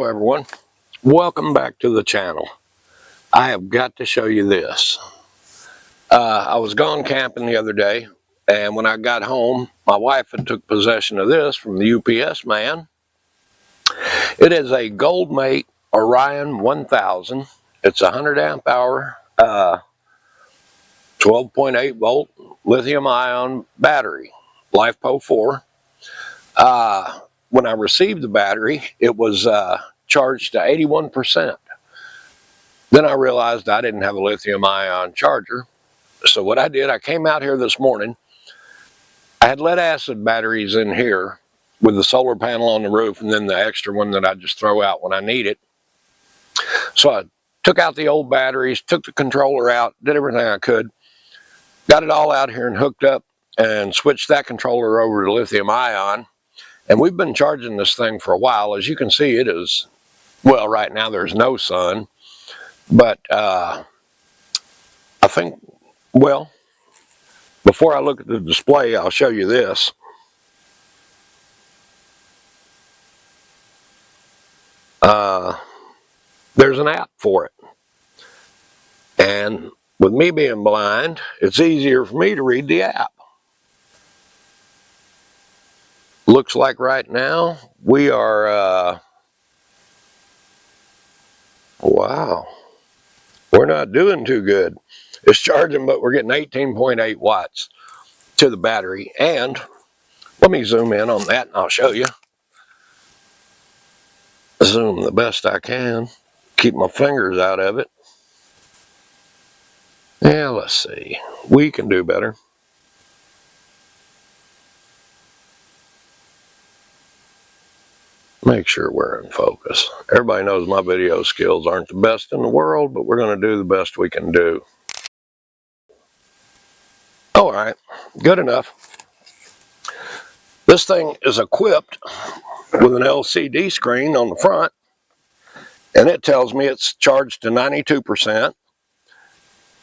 Hello everyone, welcome back to the channel. I have got to show you this. I was gone camping the other day, and when I got home my wife had took possession of this from the UPS man. It is a GoldenMate Orion 1000. It's a 100 amp hour 12.8 volt lithium ion battery, LiFePO 4. When I received the battery, it was charged to 81%. Then I realized I didn't have a lithium ion charger. So what I did, I came out here this morning. I had lead acid batteries in here with the solar panel on the roof, and then the extra one that I just throw out when I need it. So I took out the old batteries, took the controller out, did everything I could, got it all out here and hooked up and switched that controller over to lithium ion. And we've been charging this thing for a while. As you can see, it is, well, right now there's no sun, but I think, well, before I look at the display, I'll show you this. There's an app for it. And with me being blind, it's easier for me to read the app. Looks like right now we are, wow, we're not doing too good. It's charging, but we're getting 18.8 watts to the battery. And let me zoom in on that and I'll show you. Zoom the best I can. Keep my fingers out of it. Yeah, let's see. We can do better. Make sure we're in focus. Everybody knows my video skills aren't the best in the world, but we're going to do the best we can do. All right, good enough. This thing is equipped with an LCD screen on the front, and it tells me it's charged to 92%.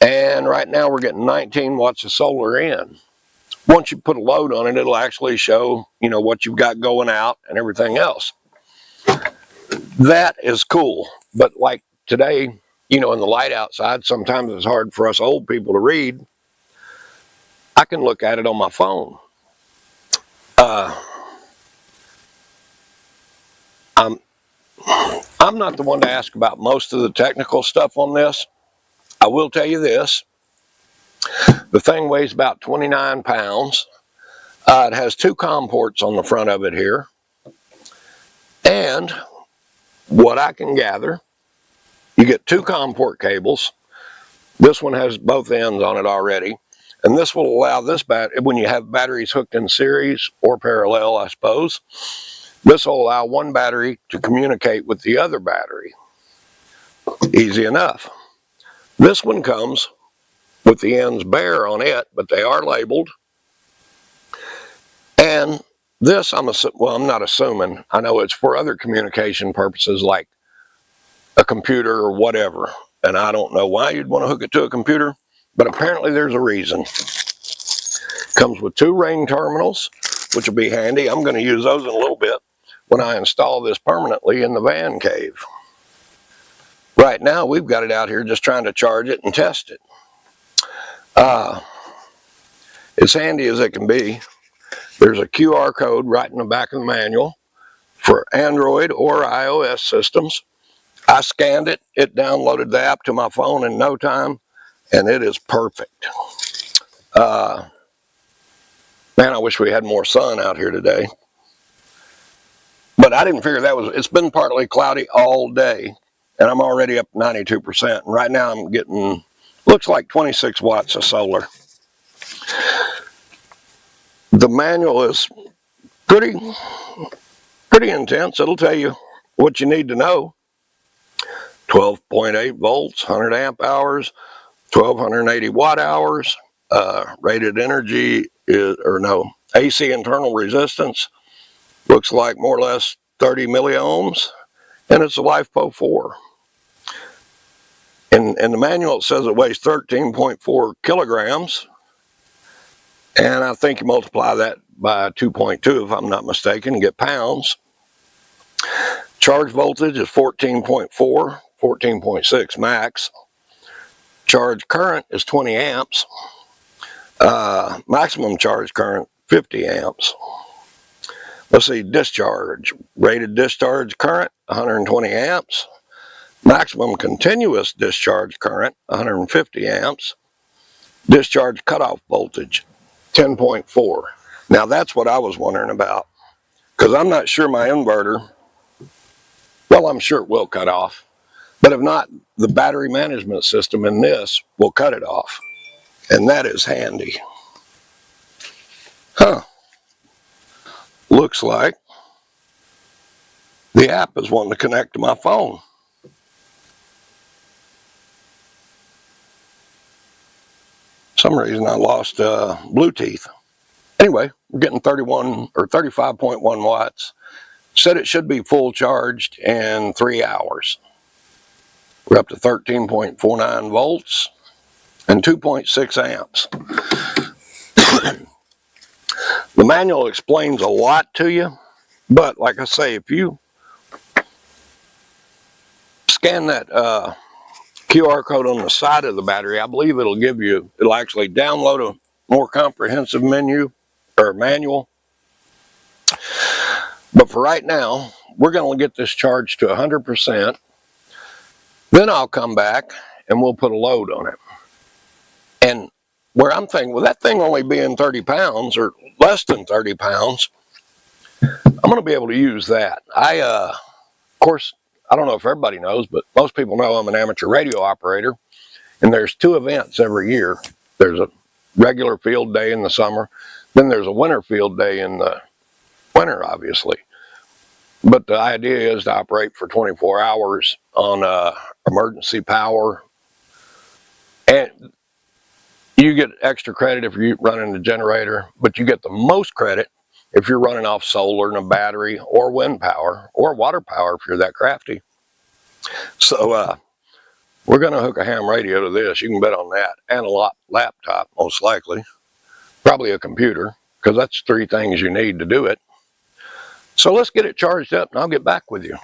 And right now we're getting 19 watts of solar in. Once you put a load on it, it'll actually show, you know, what you've got going out and everything else. That is cool. But like today, you know, in the light outside, sometimes it's hard for us old people to read. I can look at it on my phone. I'm not the one to ask about most of the technical stuff on this. I will tell you this. The thing weighs about 29 pounds. It has two COM ports on the front of it here. And what I can gather, you get two COM port cables. This one has both ends on it already. And this will allow this battery, when you have batteries hooked in series or parallel, I suppose, this will allow one battery to communicate with the other battery. Easy enough. This one comes with the ends bare on it, but they are labeled. And this, I'm not assuming, I know it's for other communication purposes like a computer or whatever. And I don't know why you'd want to hook it to a computer, but apparently there's a reason. Comes with two ring terminals, which will be handy. I'm going to use those in a little bit when I install this permanently in the van cave. Right now, we've got it out here just trying to charge it and test it. It's handy as it can be. There's a QR code right in the back of the manual for Android or iOS systems. I scanned it, it downloaded the app to my phone in no time, and it is perfect. Man, I wish we had more sun out here today. But I didn't figure that was, it's been partly cloudy all day, and I'm already up 92%. And right now I'm getting, looks like 26 watts of solar. The manual is pretty intense. It'll tell you what you need to know. 12.8 volts, 100 amp hours, 1280 watt hours. Rated energy is, or no, AC internal resistance looks like more or less 30 milliohms, and it's a LiFePO 4. In the manual it says it weighs 13.4 kilograms, and I think you multiply that by 2.2 if I'm not mistaken and get pounds. Charge voltage is 14.4, 14.6 max. Charge current is 20 amps. Maximum charge current, 50 amps. Let's see, discharge. Rated discharge current, 120 amps. Maximum continuous discharge current, 150 amps. Discharge cutoff voltage, 10.4. Now that's what I was wondering about, because I'm not sure my inverter, well, I'm sure it will cut off, but if not, the battery management system in this will cut it off, and that is handy. Huh. Looks like the app is wanting to connect to my phone. For some reason I lost Bluetooth. Anyway, we're getting 31 or 35.1 watts. Said it should be full charged in 3 hours. We're up to 13.49 volts and 2.6 amps. The manual explains a lot to you, but like I say, if you scan that QR code on the side of the battery, I believe it'll actually download a more comprehensive menu or manual. But for right now, we're going to get this charged to 100%. Then I'll come back and we'll put a load on it. And where I'm thinking, well, that thing only being 30 pounds or less than 30 pounds, I'm going to be able to use that. Of course, I don't know if everybody knows, but most people know I'm an amateur radio operator. And there's 2 events every year. There's a regular field day in the summer. Then there's a winter field day in the winter, obviously. But the idea is to operate for 24 hours on emergency power. And you get extra credit if you're running the generator, but you get the most credit if you're running off solar and a battery or wind power or water power if you're that crafty. So we're going to hook a ham radio to this. You can bet on that. And a laptop, most likely. Probably a computer, because that's 3 things you need to do it. So let's get it charged up and I'll get back with you.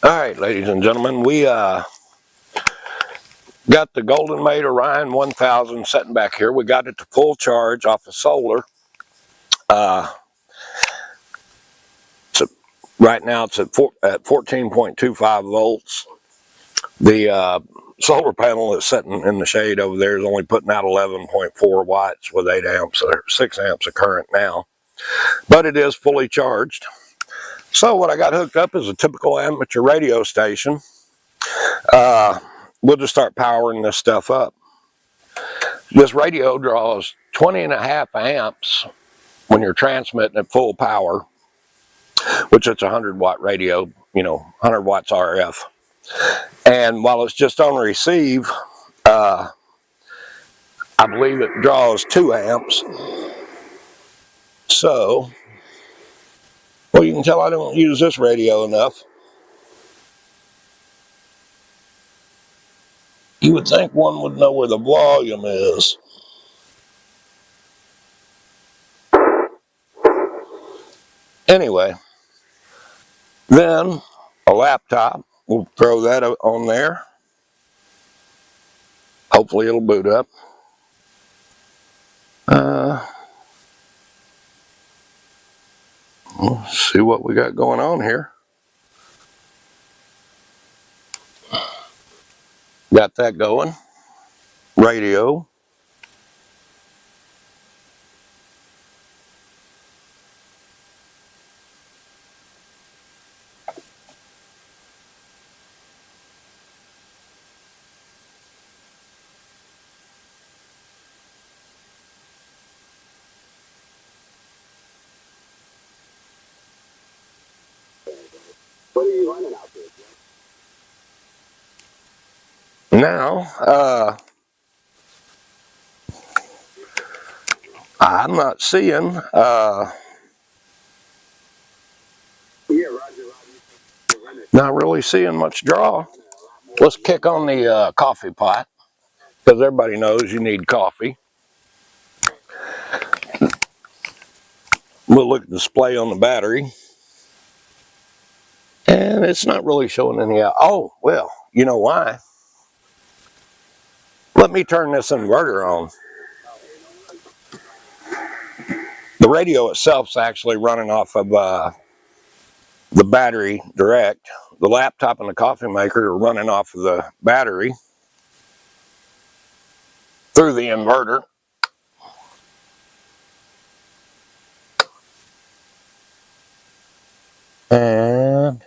All right, ladies and gentlemen, we got the GoldenMate Orion 1000 sitting back here. We got it to full charge off of solar. Right now it's at 14.25 volts. The solar panel that's sitting in the shade over there is only putting out 11.4 watts with 8 amps or 6 amps of current now. But it is fully charged. So what I got hooked up is a typical amateur radio station. We'll just start powering this stuff up. This radio draws 20.5 amps when you're transmitting at full power, which it's a 100-watt radio, 100 watts RF. And while it's just on receive, I believe it draws 2 amps. So, well, you can tell I don't use this radio enough. You would think one would know where the volume is. Anyway, then a laptop, we'll throw that on there. Hopefully it'll boot up. Let's see what we got going on here. Got that going. Radio. What are you running out there? Now, I'm not seeing, Yeah, Roger. not really seeing much draw. Let's kick on the coffee pot. because everybody knows you need coffee. We'll look at the display on the battery. And it's not really showing any out. Oh, well, you know why? Let me turn this inverter on. The radio itself is actually running off of the battery direct. The laptop and the coffee maker are running off of the battery through the inverter. And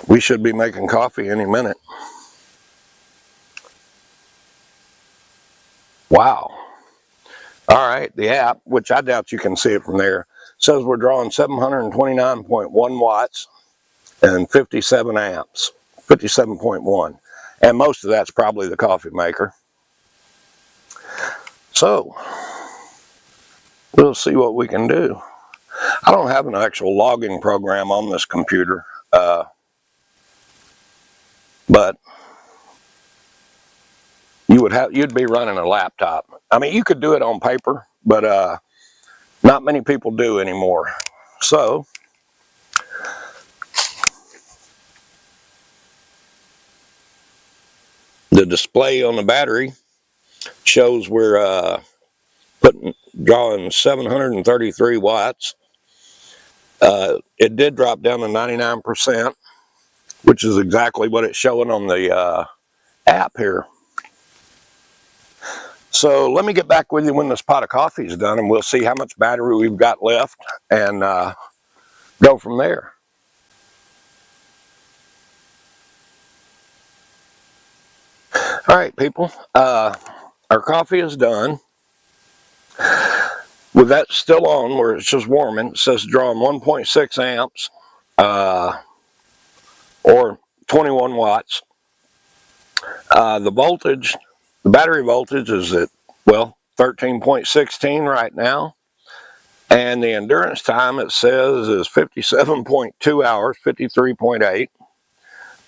we should be making coffee any minute. Wow. All right, the app, which I doubt you can see it from there, says we're drawing 729.1 watts and 57 amps, 57.1. And most of that's probably the coffee maker. So, we'll see what we can do. I don't have an actual logging program on this computer, but you'd be running a laptop. I mean, you could do it on paper, but not many people do anymore. So, the display on the battery shows we're drawing 733 watts. It did drop down to 99%, which is exactly what it's showing on the app here. So let me get back with you when this pot of coffee is done, and we'll see how much battery we've got left and go from there. All right, people, our coffee is done. With that still on, where it's just warming, it says drawing 1.6 amps or 21 watts. The voltage, the battery voltage is at, well, 13.16 right now. And the endurance time, it says, is 57.2 hours, 53.8.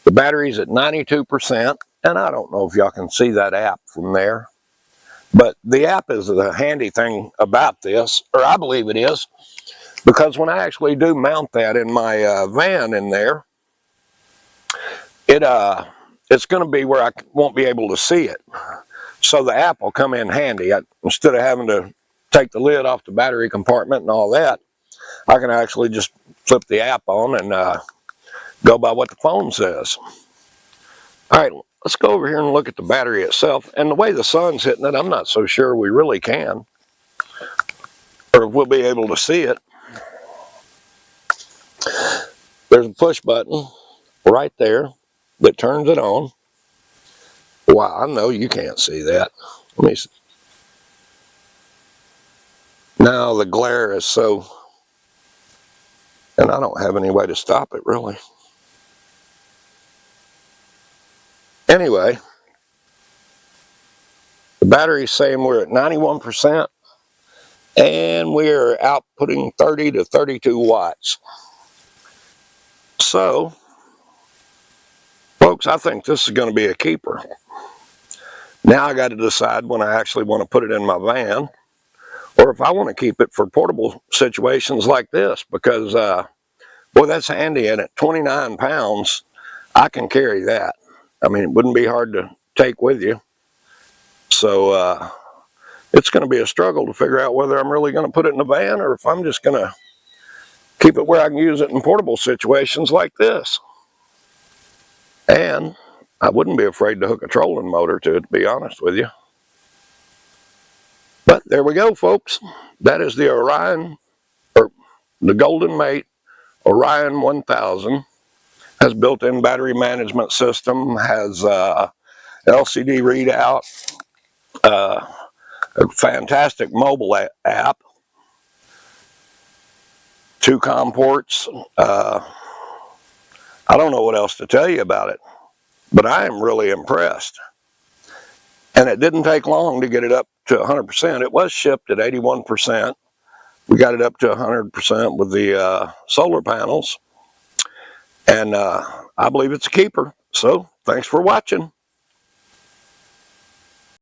The battery's at 92%. And I don't know if y'all can see that app from there. But the app is the handy thing about this, or I believe it is, because when I actually do mount that in my van in there, it's going to be where I won't be able to see it. So the app will come in handy. Instead of having to take the lid off the battery compartment and all that, I can actually just flip the app on and go by what the phone says. All right, let's go over here and look at the battery itself. And the way the sun's hitting it, I'm not so sure we really can, or if we'll be able to see it. There's a push button right there that turns it on. Wow, I know you can't see that. Let me see. Now the glare is so, and I don't have any way to stop it really. Anyway, the battery's saying we're at 91% and we're outputting 30 to 32 watts. So, folks, I think this is going to be a keeper. Now I got to decide when I actually want to put it in my van, or if I want to keep it for portable situations like this, because, boy, that's handy. And at 29 pounds, I can carry that. I mean, it wouldn't be hard to take with you. So, it's going to be a struggle to figure out whether I'm really going to put it in the van or if I'm just going to keep it where I can use it in portable situations like this. And I wouldn't be afraid to hook a trolling motor to it, to be honest with you. But there we go, folks. That is the Orion, or the GoldenMate Orion 1000. Has built-in battery management system, has LCD readout, a fantastic mobile app, 2 COM ports. I don't know what else to tell you about it, but I am really impressed. And it didn't take long to get it up to 100%. It was shipped at 81%. We got it up to 100% with the solar panels. And I believe it's a keeper. So thanks for watching.